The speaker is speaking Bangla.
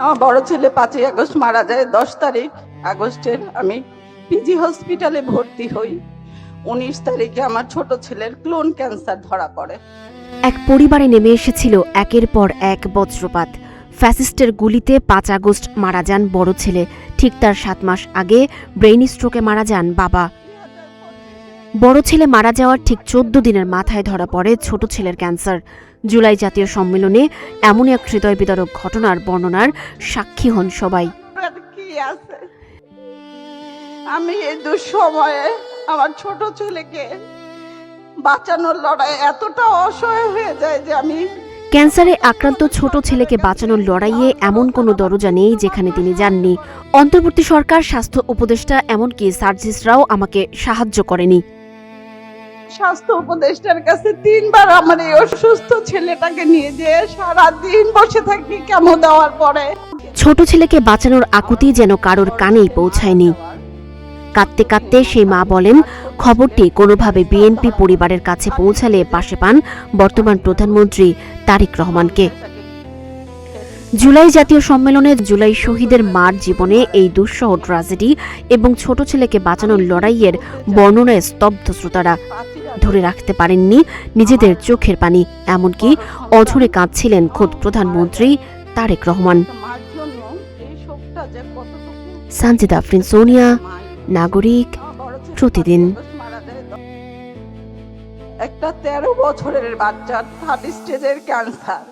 আমার বড় ছেলে 5ই আগস্ট মারা যায়। 10 তারিখ আগস্টের আমি পিজি হসপিটালে ভর্তি হই। 19 তারিখে আমার ছোট ছেলের ক্লোন ক্যান্সার ধরা পড়ে। এক পরিবারে নেমে এসেছিল একের পর এক বজ্রপাত। ফ্যাসিস্টের গুলিতে 5 আগস্ট মারা যান বড় ছেলে। ঠিক তার 7 মাস আগে ব্রেইন স্ট্রোকে মারা যান বাবা। বড় ছেলে মারা যাওয়ার ঠিক 14 দিনের মাথায় ধরা পড়ে ছোট ছেলের ক্যান্সার। জুলাই জাতীয় সম্মেলনে এমনই এক হৃদয় বিদারক ঘটনার বর্ণনার সাক্ষী হন সবাই। কি আছে, আমি এই দুঃসময়ে আমার ছোট ছেলেকে বাঁচানোর লড়াই এতটা অসহায় হয়ে যায় যে আমি ক্যান্সারে আক্রান্ত ছোট ছেলেকে বাঁচানোর লড়াইয়ে এমন কোনো দরজা নেই যেখানে তিনি যাননি। অন্তর্বর্তী সরকার, স্বাস্থ্য উপদেষ্টা, এমনকি সার্জিসরাও আমাকে সাহায্য করেনি। স্বাস্থ্য উপদেষ্টার কাছে 3 বার আমার এই অসুস্থ ছেলেটাকে নিয়ে যেয়ে সারাদিন বসে থাকি কেমো দেওয়ার পরে। ছোট ছেলেকে বাঁচানোর আকুতি যেন কারোর কানেই পৌঁছায়নি। কাঁদতে কাঁদতে সেই মা বলেন, খবরটি কোনোভাবে বিএনপি পরিবারের কাছে পৌঁছালে পাশে পান বর্তমান প্রধানমন্ত্রী তারেক রহমানকে। জুলাই জাতীয় সম্মেলনে জুলাই শহীদের মার জীবনে এই দুঃসহ ট্র্যাজেডি এবং ছোট ছেলেকে বাঁচানোর লড়াইয়ের বর্ণনায় স্তব্ধ শ্রোতারা। ধরে রাখতে পারেননি নিজেদের চোখের পানি, এমনকি অঝরে কাঁদছিলেন খোদ প্রধানমন্ত্রী তারেক রহমান। সানজিদা আফরিন, সোনিয়া, নাগরিক, প্রতিদিন। একটা 13 বছরের বাচ্চার 3rd স্টেজের ক্যান্সার।